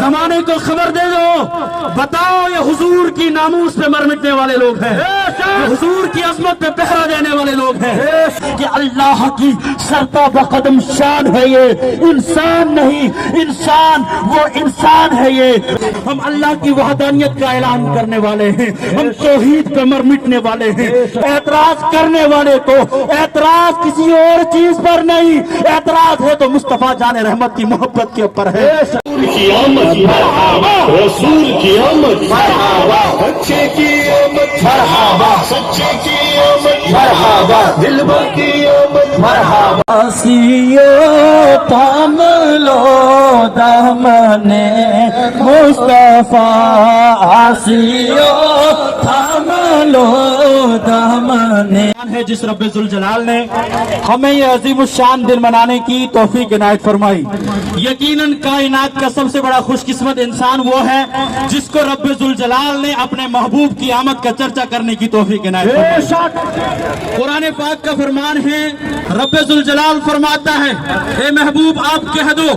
زمانے کو خبر دے دو، بتاؤ یہ حضور کی ناموس پہ مر مٹنے والے لوگ ہیں، یہ حضور کی عظمت پہ پہرا دینے والے لوگ ہیں کہ اللہ کی سرتا بقدم شان ہے یہ، انسان نہیں، انسان وہ انسان ہے یہ۔ ہم اللہ کی وحدانیت کا اعلان کرنے والے ہیں، ہم توحید پہ مر مٹنے والے ہیں۔ اعتراض کرنے والے کو اعتراض کسی اور چیز پر نہیں، اعتراض ہے تو مصطفیٰ جان رحمت کی محبت کے اوپر ہے۔ کی آمد مرحبا، رسول کی آمد مرحبا، بچے کی آمد مرحبا، سچے کی آمد مرحبا، دلبر کی آمد مرحبا۔ آسیو تھام لو دامن مصطفیٰ، آسیو تھام لو دامن ہے جس رب ذوالجلال نے ہمیں یہ عظیم الشان دن منانے کی توفیق عنایت فرمائی۔ یقیناً کائنات کا سب سے بڑا خوش قسمت انسان وہ ہے جس کو رب ذوالجلال نے اپنے محبوب کی آمد کا چرچا کرنے کی توفیق عنایت فرمائی۔ قرآن پاک کا فرمان ہے، رب ذوالجلال فرماتا ہے اے محبوب آپ کہہ دو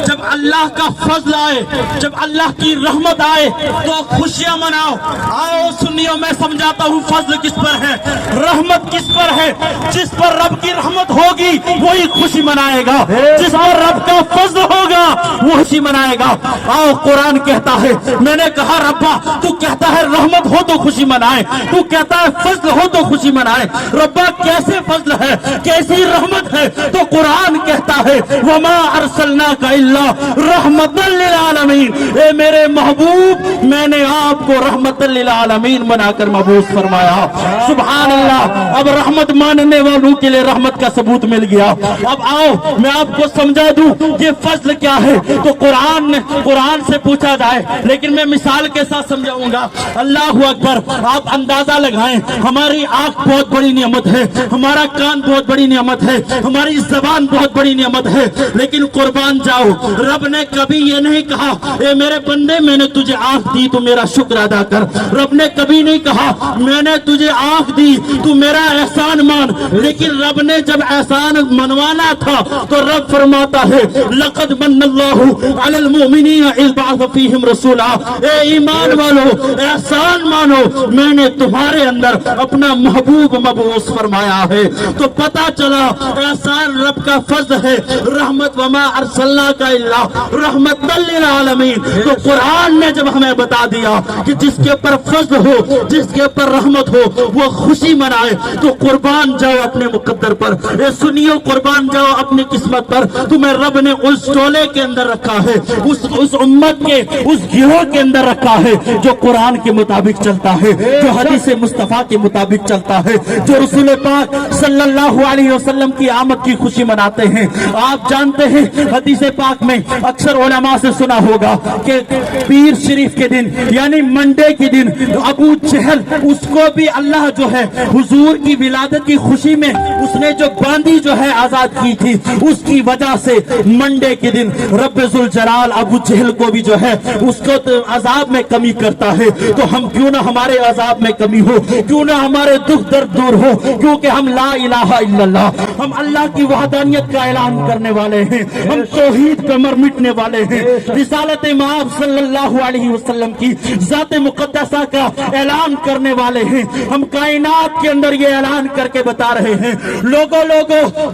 جب اللہ کا فضل آئے، جب اللہ کی رحمت آئے تو خوشیاں مناؤ۔ آؤ سنیو، میں سمجھاتا ہوں فضل کس پر ہے، رحمت کس پر ہے۔ جس پر رب کی رحمت ہوگی وہی خوشی منائے گا، جس پر رب کا فضل ہوگا وہ خوشی منائے گا۔ آؤ قرآن کہتا ہے، میں نے کہا ربا تو کہتا ہے رحمت ہو تو خوشی منائے، تو کہتا ہے فضل ہو تو خوشی منائے۔ ربا کیسے فضل ہے، کیسی رحمت ہے؟ تو قرآن کہتا ہے وما ارسلناک الا رحمتا للعالمین، اے میرے محبوب میں نے آپ کو رحمت للعالمین بنا کر مبعوث فرمایا۔ سبحان اللہ، اب رحمت ماننے والوں کے لیے رحمت کا ثبوت مل گیا۔ اب آؤ میں آپ کو سمجھا دوں یہ فضل کیا ہے۔ تو قرآن سے پوچھا جائے، لیکن میں مثال کے ساتھ سمجھاؤں گا۔ اللہ اکبر، آپ اندازہ لگائیں، ہماری آنکھ بہت بڑی نعمت ہے، ہمارا کان بہت بڑی نعمت ہے، ہماری زبان بہت بڑی نعمت ہے، لیکن قربان جاؤ رب نے کبھی یہ نہیں کہا اے میرے بندے میں نے تجھے آنکھ دی تو میرا شکر ادا کر۔ رب نے کبھی نہیں کہا میں نے تجھے آنکھ دی تو میرا احسان مان، لیکن رب نے جب احسان منوانا تھا تو رب فرماتا ہے لقد من اللہ علی المؤمنین اذ بعث فیہم رسولا، اے ایمان والو احسان مانو، میں نے تمہارے اندر اپنا محبوب مبعوث فرمایا ہے۔ تو پتا چلا احسان رب کا فضل ہے، رحمت وما ارسلناک الا رحمتا للعالمین۔ تو قرآن نے جب ہمیں بتا دیا کہ جس کے اوپر فضل ہو، جس کے اوپر رحمت ہو وہ خوشی منائے، تو قربان جاؤ اپنے مقدر پر، اے سنیو قربان جاؤ اپنی قسمت پر۔ تمہیں رب نے اس ٹولے کے اندر رکھا ہے، اس امت کے اس گروہ کے اندر رکھا ہے جو قرآن کے مطابق چلتا ہے، جو حدیث مصطفیٰ کے مطابق چلتا ہے، جو رسول پاک صلی اللہ علیہ وسلم کی آمد کی خوشی مناتے ہیں۔ آپ جانتے ہیں حدیث پاک میں اکثر علماء سے سنا ہوگا کہ پیر شریف کے دن یعنی منڈے کے دن ابو جہل اس کو بھی اللہ جو ہے حضور کی ولادت کی خوشی میں اس نے جو باندی جو ہے آزاد کی تھی، اس کی وجہ سے منڈے کے دن رب ذوالجلال ابو جہل کو بھی جو ہے اس کو عذاب میں کمی کرتا ہے۔ تو ہم کیوں نہ ہمارے عذاب میں کمی ہو، کیوں نہ ہمارے دکھ درد دور ہو، کیونکہ ہم لا الہ الا اللہ، ہم اللہ کی وحدانیت کا اعلان کرنے والے ہیں، ہم توحید پہ مر مٹنے والے ہیں، رسالت مآب صلی اللہ علیہ وسلم کی ذات مقدسہ کا اعلان کرنے والے ہیں۔ ہم کائنات کے اندر یہ اعلان کر کے بتا رہے ہیں لوگوں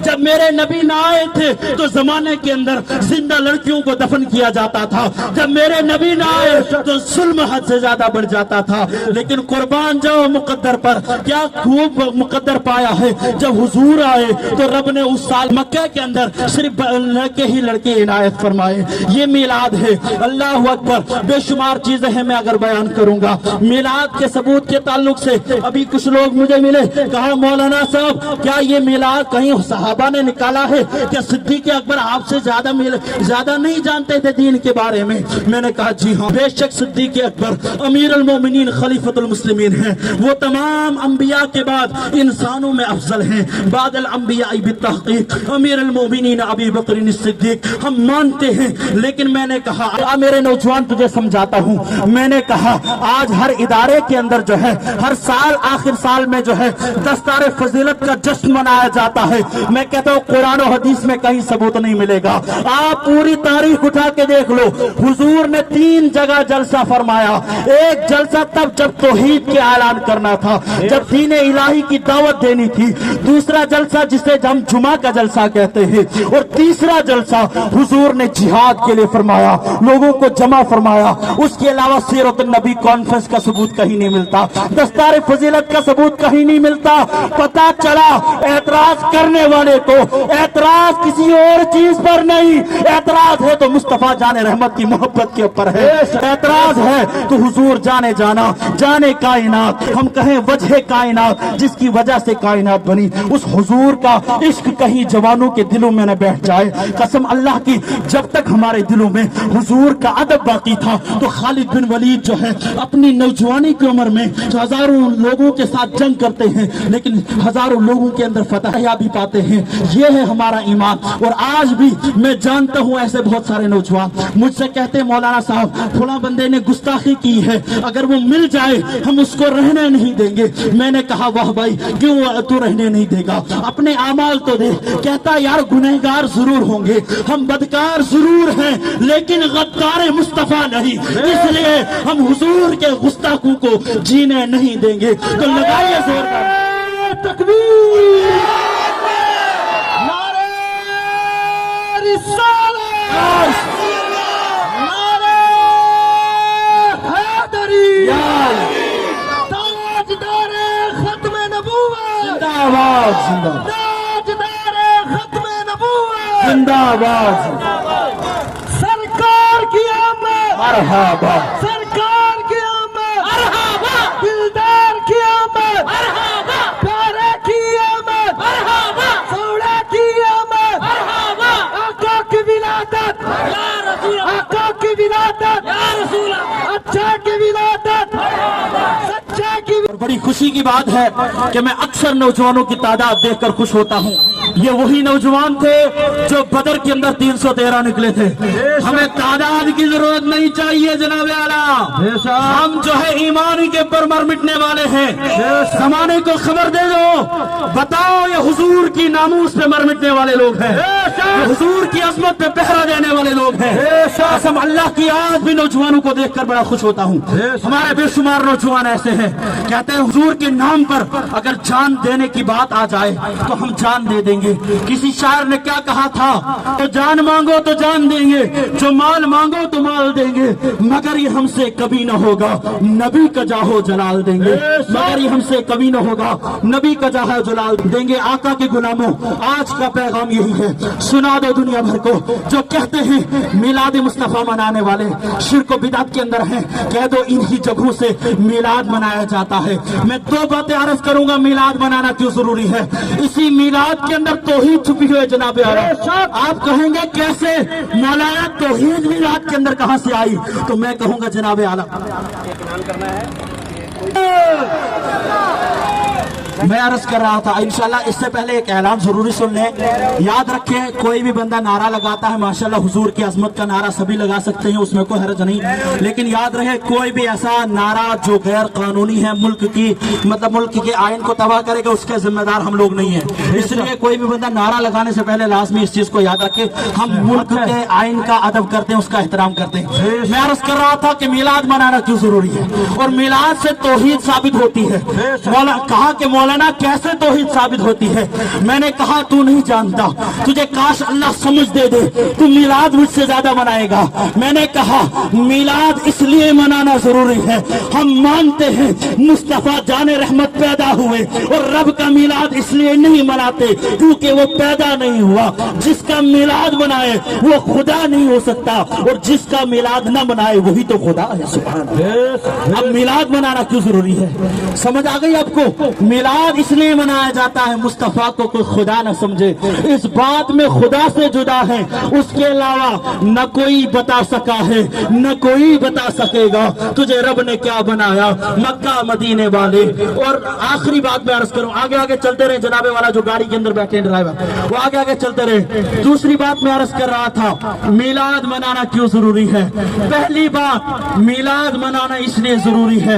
جب میرے نبی نہ آئے تھے تو زمانے کے اندر زندہ لڑکیوں کو دفن کیا جاتا تھا، جب میرے نبی نہ آئے تو ظلم حد سے زیادہ بڑھ جاتا تھا، لیکن قربان جاؤ مقدر پر، کیا خوب مقدر پایا ہے جب حضور آئے تو رب نے اس سال مکہ کے اندر صرف لڑکے ہی لڑکے عنایت فرمائے۔ یہ میلاد ہے، اللہ اکبر، بے شمار چیزیں ہیں میں اگر بیان کروں گا میلاد کے ثبوت کے تعلق سے۔ ابھی کچھ لوگ مجھے ملے، کہا مولانا صاحب کیا یہ میلاد کہیں صحابہ نے نکالا ہے؟ کیا صدیق اکبر آپ سے زیادہ نہیں جانتے تھے دین کے بارے میں؟ میں نے کہا جی ہاں، بے شک صدیق اکبر امیر المومنین خلیفۃ المسلمین ہیں، وہ تمام انبیاء کے بعد انسانوں میں افضل ہیں، بعد الانبیاء بالتحقیق امیر المومنین ابی بکر الصدیق ہم مانتے ہیں۔ لیکن میں نے کہا میرے نوجوان تجھے سمجھاتا ہوں، میں نے کہا آج ہر ادارے کے اندر جو ہے ہر سال آخر سال میں جو ہے دستار فضیلت کا جشن منایا جاتا ہے. میں کہتا ہوں قرآن و حدیث میں کہیں ثبوت نہیں ملے گا. آپ پوری تاریخ اٹھا کے دیکھ لو, حضور نے 3 جگہ جلسہ فرمایا. ایک جلسہ تب جب توحید کے اعلان کرنا تھا, جب دین الہی کی دعوت دینی تھی. دوسرا جلسہ جسے ہم جمعہ کا جلسہ کہتے ہیں, اور تیسرا جلسہ حضور نے جہاد کے لیے فرمایا, لوگوں کو جمع فرمایا. اس کے علاوہ سیرت النبی کانفرنس کا ثبوت کہیں نہیں ملتا, دستار فضیلت کا ثبوت کہیں نہیں ملتا. پتا چلا اعتراض کرنے والے کو اعتراض کسی اور چیز پر نہیں, اعتراض ہے تو مصطفیٰ جان رحمت کی محبت کے اوپر ہے, اعتراض ہے تو حضور جانے جانا جانے کائنات, ہم کہیں وجہ کائنات جس کی وجہ سے کائنات بنی, اس حضور کا عشق کہیں جوانوں کے دلوں میں نہ بیٹھ جائے. قسم اللہ کی جب تک ہمارے دلوں میں حضور کا ادب باقی تھا تو خالد بن ولید جو ہے اپنی نوجوانی کی عمر میں ہزاروں لوگوں کے ساتھ جنگ کرتے ہیں لیکن ہزاروں لوگوں کے اندر فتح یابی پاتے ہیں. یہ ہے ہمارا ایمان. اور آج بھی میں جانتا ہوں ایسے بہت سارے نوجوان مجھ سے کہتے ہیں مولانا صاحب فلاں بندے نے گستاخی کی ہے, اگر وہ مل جائے ہم اس کو رہنے نہیں دیں گے. میں نے کہا واہ بھائی کیوں تو رہنے نہیں دے گا, اپنے اعمال تو دے. کہتا یار گنہگار ضرور ہوں گے, ہم بدکار ضرور ہیں لیکن غدار مصطفیٰ نہیں, اس لیے ہم حضور کے گستاخوں کو جینے نہیں دیں گے. تو لگائیے زور تکبیر, نعرہ رسالت, نعرہ حیدری, تاجدار ختم نبوت, زندہ باد, تاجدار ختم نبوت, زندہ باد, سرکار کی آمد, مرحبا, سرکار کی آمد, مرحبا, دلدار کی آمد, مرحبا, پیارے کی آمد, مرحبا, سوڑا کی آمد, مرحبا, آقا کی ولادت, یا رسول اللہ, آقا کی ولادت, یا رسول اللہ, اچھا کی ولادت, سچا کی. بڑی خوشی کی بات ہے کہ میں اکثر نوجوانوں کی تعداد دیکھ کر خوش ہوتا ہوں. یہ وہی نوجوان تھے جو بدر کے اندر 313 نکلے تھے. ہمیں تعداد کی ضرورت نہیں چاہیے جناب اعلیٰ, ہم جو ہے ایمان کے پر مر مٹنے والے ہیں. زمانے کو خبر دے دو, بتاؤ یہ حضور کی ناموس پہ مر مٹنے والے لوگ ہیں, یہ حضور کی عظمت پہ پہرا دینے والے لوگ ہیں. قسم اللہ کی آج بھی نوجوانوں کو دیکھ کر بڑا خوش ہوتا ہوں. ہمارے بے شمار نوجوان ایسے ہیں کہتے ہیں حضور کے نام پر اگر جان دینے کی بات آ جائے تو ہم جان دے دیں گے. کسی شاعر نے کیا کہا تھا, تو جان مانگو تو جان دیں گے, جو مال مانگو تو مال دیں گے, مگر یہ ہم سے کبھی نہ ہوگا نبی کا جاہو جلال دیں گے, مگر یہ ہم سے کبھی نہ ہوگا نبی کا جاہو جلال دیں گے. آقا کے غلاموں آج کا پیغام یہی ہے, سنا دو دنیا بھر کو جو کہتے ہیں میلاد مصطفیٰ منانے والے شرک و بدعت کے اندر ہیں, کہہ دو انہی جگہوں سے میلاد منایا جاتا ہے. میں 2 باتیں عرض کروں گا میلاد منانا کیوں ضروری ہے. اسی میلاد کے اندر توحید چھپی ہوئی ہے جناب اعلیٰ. آپ کہیں گے کیسے مولانا توحید میلاد کے اندر کہاں سے آئی, تو میں کہوں گا جناب اعلیٰ میں عرض کر رہا تھا انشاءاللہ اس سے پہلے ایک اعلان ضروری سن لیں. یاد رکھیں کوئی بھی بندہ نعرہ لگاتا ہے ماشاءاللہ حضور کی عظمت کا نعرہ سبھی لگا سکتے ہیں, اس میں کوئی حرج نہیں, لیکن یاد رہے کوئی بھی ایسا نعرہ جو غیر قانونی ہے, ملک کی ملک کے آئین کو تباہ کرے گا, اس کے ذمہ دار ہم لوگ نہیں ہیں. اس لیے کوئی بھی بندہ نعرہ لگانے سے پہلے لازمی اس چیز کو یاد رکھے ہم ملک کے آئین کا ادب کرتے ہیں, اس کا احترام کرتے ہیں. میں عرض کر رہا تھا کہ میلاد منانا کیوں ضروری ہے, اور میلاد سے توحید ثابت ہوتی ہے. کہا کہ مولانا کیسے توحید ثابت ہوتی ہے, میں نے کہا تو نہیں جانتا, تجھے کاش اللہ سمجھ دے دے, تو میلاد مجھ سے زیادہ منائے گا. میں نے کہا میلاد اس لیے منانا ضروری ہے, ہم مانتے ہیں مصطفیٰ جان رحمت پیدا ہوئے, اور رب کا میلاد اس لیے نہیں مناتے کیونکہ وہ پیدا نہیں ہوا. جس کا میلاد منائے وہ خدا نہیں ہو سکتا, اور جس کا میلاد نہ منائے وہی تو خدا ہے. سبحان اللہ. اب میلاد منانا کیوں ضروری ہے, سمجھ آ گئی آپ کو. میلاد اس لیے منایا جاتا ہے مصطفیٰ کو کوئی خدا نہ سمجھے, اس بات میں خدا سے جدا ہے, اس کے علاوہ نہ کوئی بتا سکا ہے نہ کوئی بتا سکے گا تجھے رب نے کیا بنایا. مکہ مدینے والے. اور آخری بات میں عرض کروں, آگے آگے چلتے رہے جناب والا جو گاڑی کے اندر بیٹھے ہیں ڈرائیور, وہ آگے آگے چلتے رہے. دوسری بات میں عرض کر رہا تھا میلاد منانا کیوں ضروری ہے. پہلی بات میلاد منانا اس لیے ضروری ہے,